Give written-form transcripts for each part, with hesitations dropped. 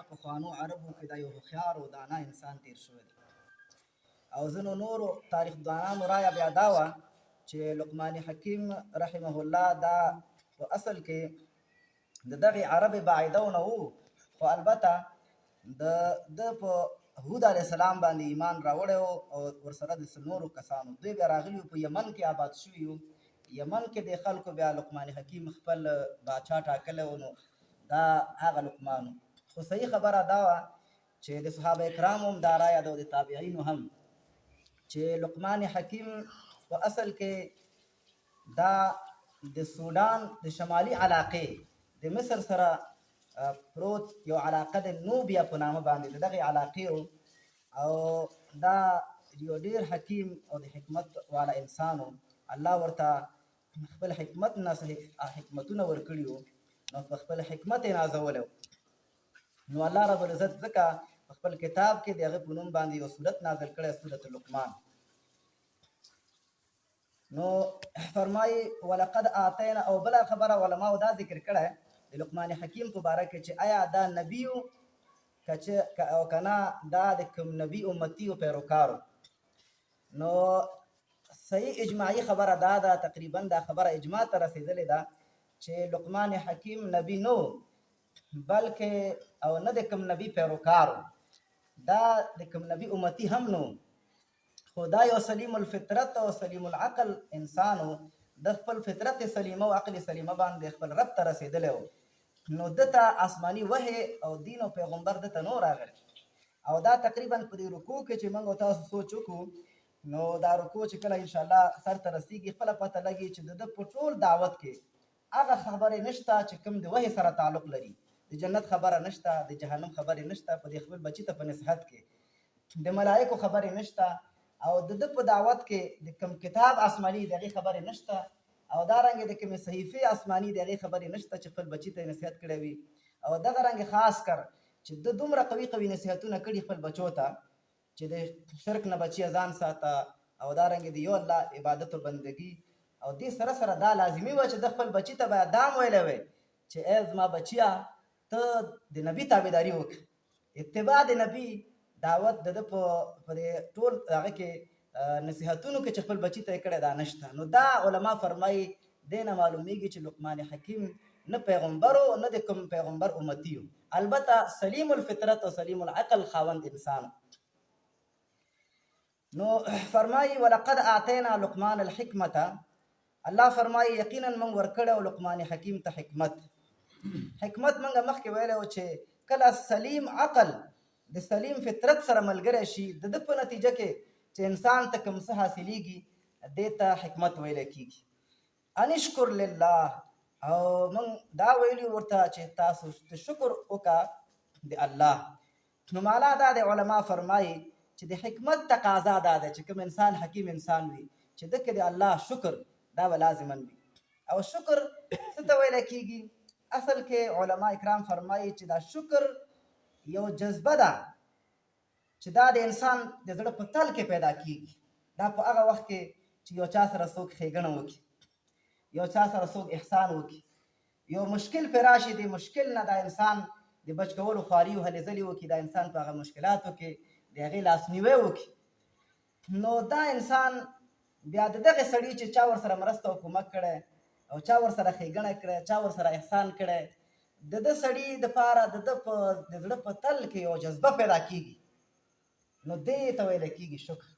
پخوانو عربو کې دا یو هوښیار او دانا انسان تیر شوی دی. او ځینو نورو تاریخ دانانو رایه بیا دا وه چې لقمان حکیم رحمه الله دا په اصل کې د دغې عرب بعیدو نه و، خو البته د په هود علیه السلام باندې ایمان راوړی او ورسره د نورو کسانو دوی بیا راغلي په یمن کې آباد شوي وو. یمن کې د خلکو بیا لقمان حکیم خپل باچا ټاکلی و، نو دا هغه لقمان. خو صحیح خبره دا وه چې د صحابه کرامو هم دا رایه ده او د تابعینو هم چې لقمان حکیم په اصل کې دا د سودان د شمالي علاقې د مصر سره پروت یو علاقه د نوبیا په نامه باندې د دغې علاقې او دا یو ډېر حکیم او د حکمت والا انسان و. الله ورته خپل حکمت نه حکمتونه ورکړي وو، نو په خپل حکمت یې نازولی. نو الله رب العزت ځکه په خپل کتاب کې د هغه په نوم باندې یو صورت نازل کړی، صورت لقمان. نو فرمایي ولقد آتینا، او بله خبره علماو دا ذکر کړی د لقمان حکیم په باره کې چې آیا دا نبي و او که نه دا د کوم نبي امتي و پیروکارو. نو صحیح اجماعي خبره دا ده، تقریبا دا خبره اجماع ته رسېدلې ده چې لقمان حکیم نبي نو بلکې او نه د کوم نبي پیروکارو، دا د کوم نبي امتي هم نو، خو دا یو سلیم الفطرت او سلیم العقل انسانو، د خپل فطرت سلیمه او عقل سلیمه باندې خپل رب ته رسېدلی و. نو دته آسماني وحی او دین او پیغمبر دته نو راغلی. او دا تقریبا په دې رکوع کې چې موږ تاسو سوچ وکړو، نو دا رکوع چې کله انشاءالله سر ته رسیږي خپله پته لګي چې د ده په ټول دعوت کې هغه خبرې نشته چې کوم د وحی سره تعلق لري. د جنت خبره نشته، د جهنم خبرې نشته، په دې خپل بچي ته په نصیحت کې د ملایکو خبرې نشته، او د ده په دعوت کې د کوم کتاب آسماني د هغې خبرې نشته، او دارنګې د کومې صحیفې آسماني د هغې خبرې نشته چې خپل بچي ته یې نصیحت کړی وي. او دغه رنګې خاص کر چې د دومره قوي قوي نصیحتونه کړي خپل بچو ته چې د شرک نه بچي ځان ساته، او دارنګې د یو الله عبادت او بندګي. او دې سره سره دا لازمي وه چې د خپل بچي ته باید دا ویلی وی چې ای زما بچیه ته د نبي تابعداري وکړه، اتباع د نبي دعوت د ده په ټول هغه کې نصیحتونو کې چې خپل بچي ته یې کړی دا نشته. نو دا علما فرمایي دې نه معلومیږي چې لقمان حکیم نه پیغمبر و نه د کوم پیغمبر امتي و، البته سلیم الفطرت او سلیم العقل خاوند انسان. نو فرمایي ولقد آتینا لقمان الحکمت، الله فرمایي یقینا موږ ورکړی و لقمان حکیم ته حکمت. حکمت موږ مخکې ویلی و چې کله سلیم عقل د سلیم فطرت سره ملګری شي، د ده په نتیجه کې چې انسان ته کوم څه حاصلیږي دې ته حکمت ویلی کېږي. ان اشکر لله، او موږ دا ویلي ورته چې تاسو شکر وکړه د الله. نو معنا دا د علما فرمایي چې د حکمت تقاضا دا ده چې کوم انسان حکیم انسان وي چې ده کې د الله شکر دا به لازما وي. او شکر څه ته ویلی کېږي؟ اصل کې علما اکرام فرمایي چې دا شکر یو جذبه ده چې دا د انسان د زړه په تل کې پیدا کېږي. دا په هغه وخت کې چې یو چا سره څوک ښېګڼه وکړي، یو چا سره څوک احسان وکړي، یو مشکل پرې راشي، د مشکل نه دا انسان د بچ کولو خواري او هلې ځلې وکړي، دا انسان په هغه مشکلاتو کې د هغې لاسنیوی وکړي. نو دا انسان بیا د دغې سړي چې چا ورسره مرسته او کومک کړی او چا ورسره ښېګڼه کړی، چا ورسره احسان کړی، د ده سړي دپاره د ده په د زړه په تل کې یو جذبه پیدا کېږي. نو دې ته ویلی کېږي شکر.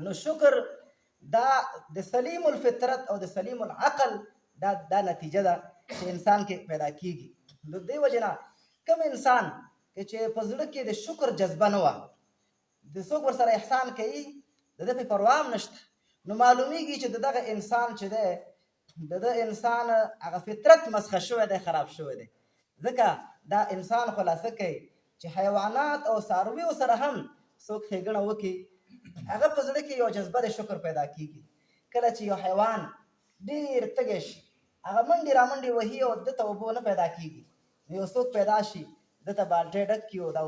نو شکر دا د سلیم الفطرت او د سلیم العقل دا نتیجه ده چې انسان کې پیدا کېږي. نو دې وجې نه کوم انسان چې په زړه کې د شکر جذبه نه وه، د څوک ورسره احسان کوي د ده پې پروا هم نشته، نو معلومیږي چې د دغه انسان چې دی د ده انسان هغه فطرت مسخه شوی دی، خراب شوی دی. ځکه دا انسان خلاصه کوي چې حیوانات او څارویو سره هم څوک ښېګڼه وکړي، هغه په زړه کې یو جذبه د شکر پیدا کېږي. کله چې یو حیوان ډېر تږی شي، هغه منډې را منډې وهي او ده ته اوبه نه پیدا کېږي، نو یو څوک پیدا شي ده ته بالټۍ ډک کړي او دا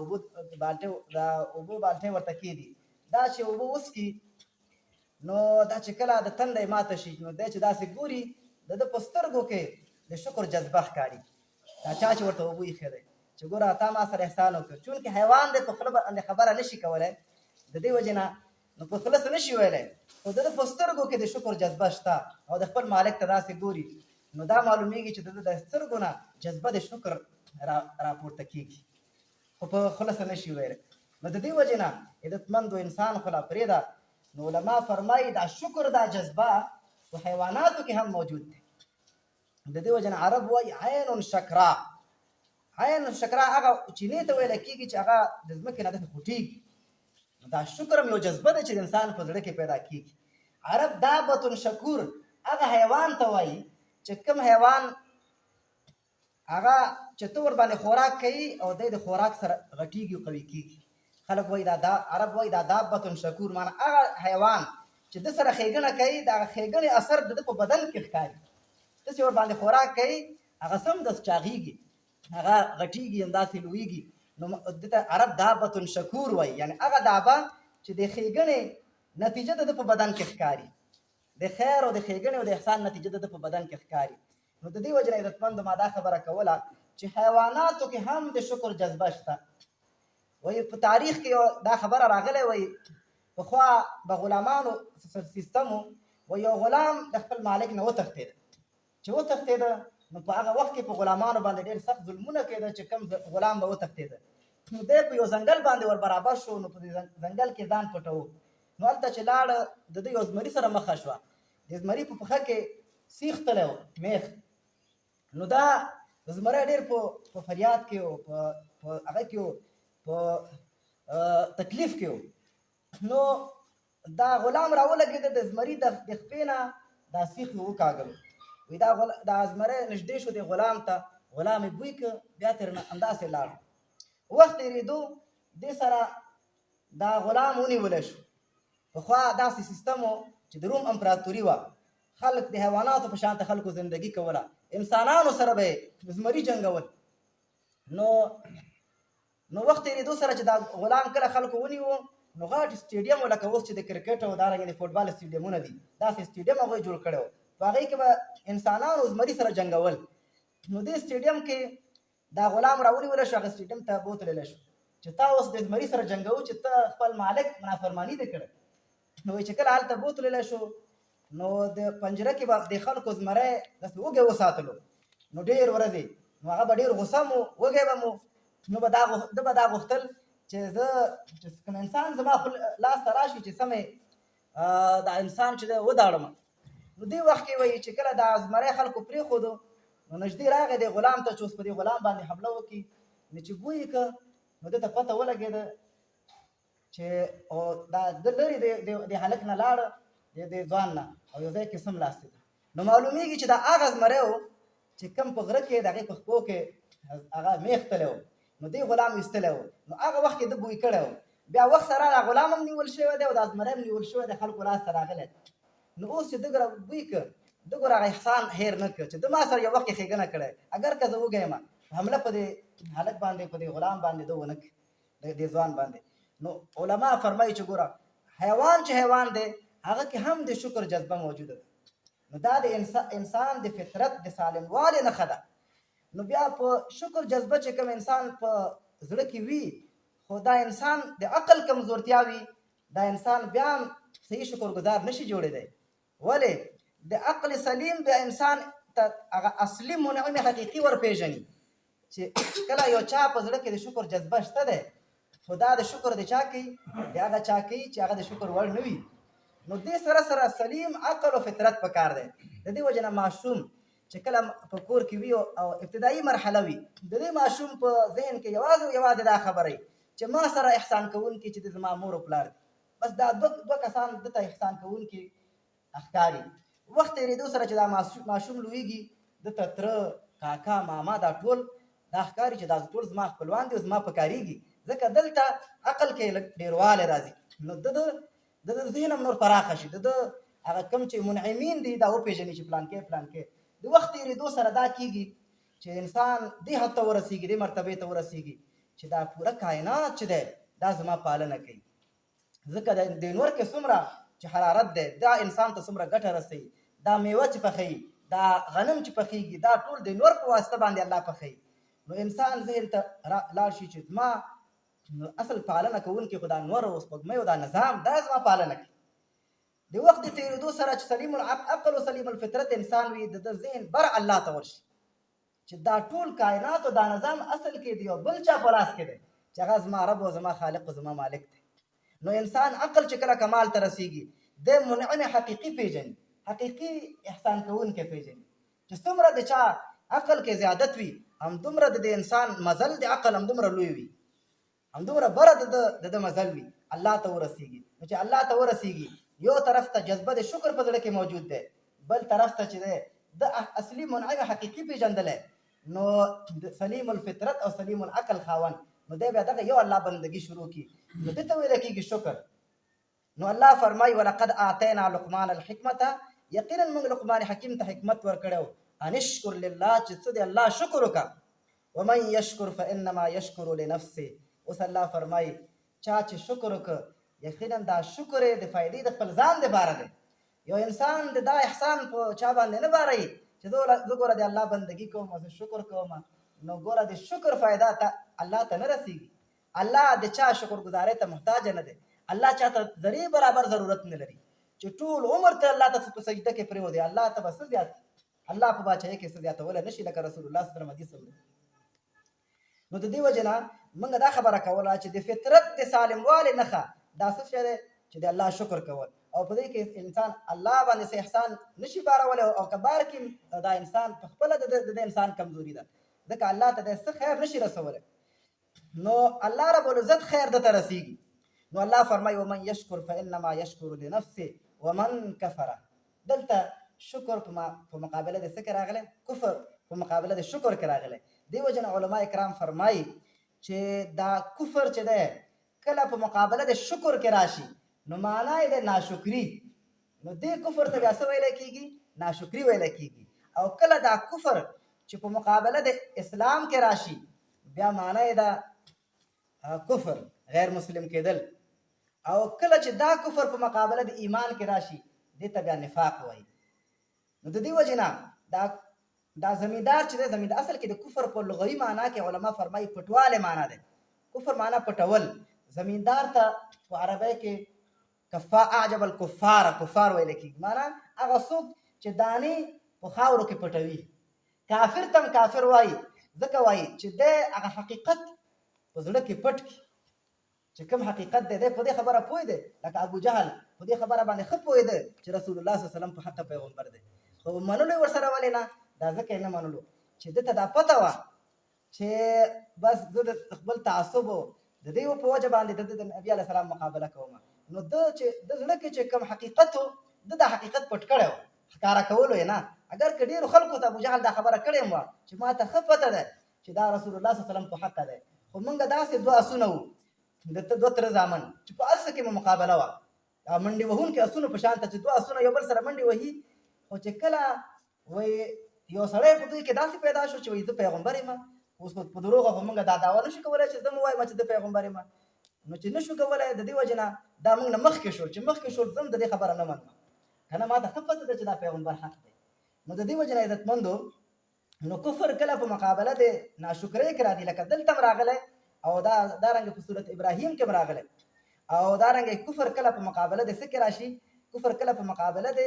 اوبو بالټۍ ورته کېږدي، دا چې اوبه وڅکي نو دا چې کله د تنده ماته شي، نو دی چې داسې ګوري د ده په سترګو کې د شکر جذبه ښکاري، دا چا چې ورته اوبه ایښی دی. چې ګوره تا ما سره احسان وکړ. چونکې حیوان دی په خوله باندې خبره نشي کولی، د دې وجې نه نو په خوله څه نشي ویلی، خو د ده په سترګو کې د شکر جذبه شته او د خپل مالک ته داسې ګوري، نو دا معلومیږي چې د ده د سترګو نه جذبه د شکر راپورته کېږي، خو په خوله څه نشي ویلی. نو د دې وجې نه عزتمندو انسان خو لا پرېږده. نو علما فرمایي دا شکر دا جذبه په حیواناتو کې هم موجود دی. د دې وجې نه عرب وایي عین شکرا. عین شکرا هغه چینې ته ویلی کېږي چې هغه د ځمکې نه داسې خوټېږي. دا شکر هم یو جذبه ده چې د انسان په زړه کې پیدا کېږي. عرب دابة شکور هغه حیوان ته وایي چې کوم حیوان هغه چې ته ورباندې خوراک کوي او دی د خوراک سره غټېږي او قوي کېږي. خلک وایي عرب وایي دا دابة شکور، معنی هغه حیوان چې د سره ښېګڼه کوي د هغه ښېګڼې اثر د ده په بدن کې ښکاري. ته چې ورباندې خوراک کوي هغه سمدست چاغېږي، هغه غټېږي، همداسې لویږي. نو دې ته عرب دابة شکور وایي، یعنې هغه دابه چې د ښېګڼې نتیجه د ده په بدن کې ښکاري، د خیر او د ښېګڼې او د احسان نتیجه د ده په بدن کې ښکاري. نو د دې وجې نه عزتمندو ما دا خبره کوله چې حیواناتو کې هم د شکر جذبه شته. وایي په تاریخ کې دا خبره راغلی، وایي پخوا به غلامانو سیستم و، وایي یو غلام د خپل مالک نه وتښتېده. چې وتښتېده نو په هغه وخت کې په غلامانو باندې ډېر سخت ظلمونه کېده چې کوم غلام به وتښتېده. نو دی په یو ځنګل باندې ور برابر شو، نو په دې ځنګل کې ځان پټوه. نو هلته چې لاړه د ده یو زمري سره مخه شوه. د زمري په پښه کې سیخ تلی و، میخ. نو دا زمری ډېر په فریاد کې و، په هغه کې و، په تکلیف کې و. نو دا غلام راولګېده، د زمري د خپې نه دا سیخ یې وکاږلو. وایي دا زمری نږدې شو د غلام ته، غلام یې بوی که بیا ترې همداسې لاړ. وخت تېرېدو دې سره دا غلام ونیولی شو. پخوا داسې سیستم و چې د روم امپراتوري وه، خلک د حیواناتو په شان ته خلکو زندګي کوله، انسانانو سره به یې زمري جنګول. نو وخت تېرېدو سره چې دا غلام کله خلکو ونیو، نو غټ سټېډیم و، لکه اوس چې د کرکټ او دارنګې د فوټبال سټېډیمونه دي، داسې سټېډیم هغوی جوړ کړی و. په هغې کې به انسانانو زمري سره جنګول. نو دې سټېډیم کې دا غلام راونیولی شو، هغه سټېډیم ته بوتللی شو چې تا اوس د زمري سره جنګوو چې ته خپل مالک نافرماني دې کړی. نو وایي چې کله هلته بوتللی شو، نو د پنجره کې به د خلکو زمری داسې وږی وساتلو. نو ډېر ورځې نو هغه به ډېر غوسه مو، وږی به مو. نو ده به دا غوښتل چې زه چې کوم انسان زما لاس ته راشي چې سمې دا انسان چې دی وداړم. نو دې وخت کې وایي چې کله دا زمری خلکو پرېښودو، نو نږدې راغی د غلام ته چې اوس په دې غلام باندې حمله وکړي. نو چې بوی یې که، نو ده ته پته ولګېده چې دا ده لرې د هلک نه لاړه، د ځوان نه، او یو ځای کې سملاستی ده. نو معلومیږي چې دا هغه زمری و چې کوم په غره کې د هغې په خپو کې هغه میخ تلی و، نو دې غلام ایستلی و. نو هغه وخت کې ده بوی کړی و. بیا وخت سره دا غلام هم نیول شوی دی او دا زمری هم نیول شوی دی، خلکو لاس ته راغلی. نو اوس چې ده بوی که، ده ګوره هغه احسان هېر نه کړ چې ده ما سره یو وخت کې ښېګڼه کړی، اگر که زه وږی یم، حمله په دې هلک باندې، په دې غلام باندې ده ونه کړي، دې ځوان باندې. نو علما فرمایي چې ګوره حیوان چې حیوان دی هغه کې هم د شکر جذبه موجوده ده. نو دا د انسان د فطرت د سالموالي نښه ده. نو بیا په شکر جذبه چې کوم انسان په زړه کې وي، خو دا انسان د عقل کمزورتیا وي، دا انسان بیا هم صحیح شکرګزار نشي جوړېدی. ولې؟ د عقل سلیم د انسان ته هغه اصلي منعم حقیقي ورپېژني چې کله یو چا په زړه کې د شکر جذبه شته دی، خو دا د شکر د چا کوي؟ د هغه چا کوي چې هغه د شکر وړ نه وي. نو دې سره سره سلیم عقل او فطرت پکار دی. د دې وجې نه ماشوم چې کله په کور کې وي او ابتدایي مرحله وي، د دې ماشوم په ذهن کې یوازې دا خبره وي چې ما سره احسان کوونکي چې د زما مور او پلار دي، بس دا دوه کسان ده ته احسان کوونکي ښکاري. وخت تېرېدو سره چې دا ماشوم لویږي، ده ته تره، کاکا، ماما، دا ټول دا ښکاري چې دا ټول زما خپلوان دي او زما پکارېږي، ځکه دلته عقل کې لږ ډېروالی راځي. نو د ذهن هم نور پراخه شي، د هغه کوم چې منعمین دي دا وپېژني چې پلانکې. د وخت تېرېدو سره دا کېږي چې انسان دې حد ته ورسېږي، دې مرتبې ته ورسېږي چې دا پوره کائنات چې دی دا زما پالنه کوي. ځکه د نور کې څومره چې حرارت دی دا انسان ته څومره ګټه رسوي، دا میوه چې پخوي، دا غنم چې پخېږي، دا ټول د نور په واسطه باندې الله پخوي. نو انسان ذهن ته لاړ شي چې زما اصل پالنه کوونکي خو دا نور او سپوږمۍ او دا نظام دا زما پالنه کوي. د وخت د تېرېدو سره چې سلیم العقل او سلیم الفطرت انسان وي د ذهن بر الله ته ورشي چې دا ټول کائنات او دا نظام اصل کې دی او بل چا په لاس کې دی چې هغه زما رب او زما خالق او زما مالک دی. نو انسان عقل چې کله کمال ته رسیږي د منعم حقیقي پیژني، حقیقي احسان کوونکی پیژني چې څومره د چا عقل کې زیادت وي همدومره د انسان مزل د عقل همدومره لوی وي، همدومره بره د مزل وي الله ته ورسیږي. نو چې الله ته ورسیږي یو طرف ته جذبه د شکر په زړه کې موجود دی، بل طرف ته چې دی د اصلي منعم حقیقي پیژندلی نو سلیم الفطرت او سلیم العقل خاوند نو دی بیا دغه یو الله بندگی شروع کی نو دې ته ویل کېږي شکر. نو الله فرمایي ولقد آتینا لقمان الحکمت، یقینا موږ لقمان حکیم ته حکمت ورکړو ان اشکر لله چې څه دی الله شکر وکړه ومن یشکر فانما یشکر لنفسه. اوس الله فرمایي چا چې شکر وکړه یقینا دا شکر د فائدې د خپل ځان دپاره دی. یو انسان د دا احسان په چا باندې نه باروي چې زه ګوره د الله بندګي کوم او زه شکر کوم نو ګوره د شکر فایده ته الله ته نه رسیږي. الله د چا شکر ګزارۍ ته محتاج نه دی، الله چا ته ذرې برابر ضرورت نه لري چې ټول عمر ته الله ته په سجده کې پرېوځي الله ته به څه زیات الله په باچایۍ کې څه زیاتولی نه شي لکه رسول الله صلی الله علیه وسلم حدیث دی. نو د دې وجې نه موږ دا خبره کوله چې د فطرت د سالموالي نښه دا څه شی دی چې د الله شکر کول او په دې کې انسان الله باندې څه احسان نشي بارولی او که بار کې دا انسان په خپله د انسان کمزوري ده ځکه الله ته د څه خیر نشي رسولی نو الله رب العزت خیر ده ته رسیږي. نو الله فرمایي ومن یشکر فانما یشکر لنفسه ومن کفر. دلته شکر په مقابله د څه کې راغلی؟ کفر په مقابله د شکر کې راغلی. دې وجه نه علما کرام فرمایي چې دا کفر چې دی کله په مقابله د شکر کې راشي نو معنا یې د ناشکري، نو دې کفر ته بیا څه ویلی کېږي؟ ناشکري ویلی کېږي. او کله دا کفر چې په مقابله د اسلام کې راشي بیا معنا یې د کفر غیر مسلم کېدل. او کله چې دا کفر په مقابله د ایمان کې راشي دې ته بیا نفاق وایي. نو د دې وجې نه دا زمیندار چې دی زمیندار اصل کې د کفر په لغوي معنا کې علما فرمایي پټوالی معنا دی. کفر معنا پټول. زمیندار ته په عربی کې اعجب الکفار کفار ویل کېږي، معنا هغه څوک چې دانې په خاورو کې پټوي. کافر تم کافر وایي ځکه وایي چې دی هغه حقیقت په زړه کې پټ کړي چې کوم حقیقت دی په دې خبره پوه دی لکه ابو جهل په دې خبره باندې ښه پوهېده چې رسول الله صلی الله علیه وسلم په حقه پیغمبر دی خو منلو یې ورسره ولې نه دا ځکه یې نه منلو چې ده ته دا پته وه چې بس زه د خپل تعصب د دې په وجه باندې د نبي علیه السلام مقابله کوم نو ده چې د زړه کې چې کوم حقیقت و ده دا حقیقت پټ کړی و ښکاره کولو یې نه. اگر که ډېرو خلکو ته ابو جهل دا خبره کړې وه چې ما ته ښه پته ده چې دا رسول الله صلی الله علیه وسلم په حقه دی خو موږ داسې دوه اسونه وو د دوه تره زامن چې په هر څه کې مو مقابله وه منډې وهونکي اسونو په شان ته چې دوه اسونه یو بل سره منډې وهي خو چې کله وایي یو سړی په دوی کې داسې پیدا شو چې وایي زه پیغمبر یم اوس په دروغه خو موږ دا دعوه نشو کولی چې زه مو وایم چې زه پیغمبر یم نو چې نشو کولی د دې وجې نه دا موږ نه مخکې شو چې مخکې شو زه هم د دې خبره نه منم که نه ما ته ښه پته ده چې دا پیغمبر حق دی. نو د دې وجې نه عزتمندو نو کفر کله په مقابله د ناشکرۍ کې راځي لکه دلته هم راغلی او دارنګه په صورت ابراهیم کې هم راغلی او دارنګه کفر کله په مقابله د څه کې راشي کفر کله په مقابله د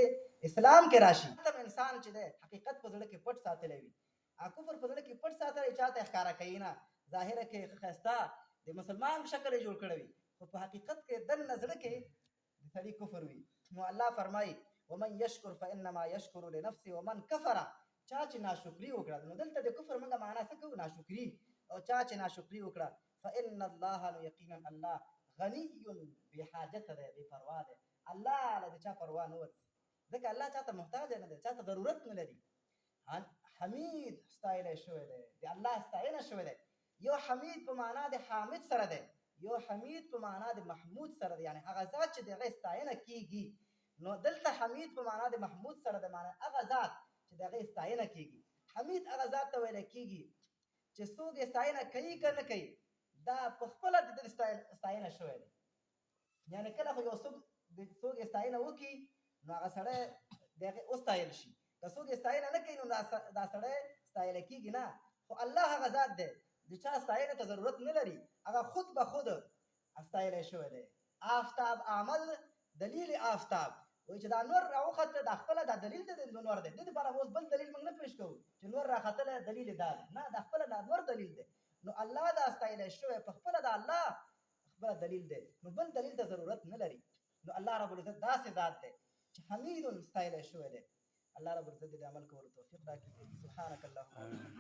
اسلام کې راشي. انسان چې دی حقیقت په زړه کې پټ ساتلی وي کفر په زړه کې پټ ساتلی چاته ښکاره کوي نه ظاهره کې ښایسته د مسلمان شکل یې جوړ کړی وي خو په حقیقت کې دننه زړه کې د سړي کفر وي. نو الله فرمایي ومن یشکر فانما یشکر لنفسه ومن کفر چا چې ناشکري وکړه نو دلته د کفر موږ معنا څه کوو ناشکري او چا چې ناشکري وکړه فان الله نو یقینا الله غني بې حاجته دی بې پروا دی الله له د چا پروا نه ورځي ځکه الله چاته محتاج نه دی چاته ضرورت نه لري. حمید ستایلی شوی دی د الله ستاینه شوی دی. یو حمید په معنا د حامد سره دی یو حمید په معنا د محمود سره دی یعنی هغه ذات چې د هغې ستاینه کېږي نو دلته حمید په معنا د محمود سره د معنا هغه ذات چې د هغې ستاینه کېږي. حمید هغه ذات ته ویلی کېږي چې څوک یې ستاینه کوي که نه کوي دا په خپله د ده ستاینه شوی دی یعنی کله خو یو څوک یې ستاینه وکړي نو هغه سړی د هغې وستایل شي که څوک یې ستاینه نه کوي نو دا سړی ستایلی کېږي نه خو الله هغه ذات دی د چا ستاینې ته ضرورت نه لري، هغه خود به خود ستایلی شوی دی. آفتاب عمل دلیل آفتاب وایي چې دا نور راوخته دا خپله دا دلیل دی د نور دی. دې دپاره اوس بل دلیل موږ نه پیش کوو چې نور راختلی دلیل دا دی، نه دا خپله دا نور دلیل دی. نو الله دا ستایلی شوی په خپله د الله خپله دلیل دی، نو بل دلیل ته ضرورت نه لري. نو الله رب العزت داسې ذات دی چې حمید ستایلی شوی دی. الله رب العزت دې عمل کولو توفیق راکړي. سبحانک اللهم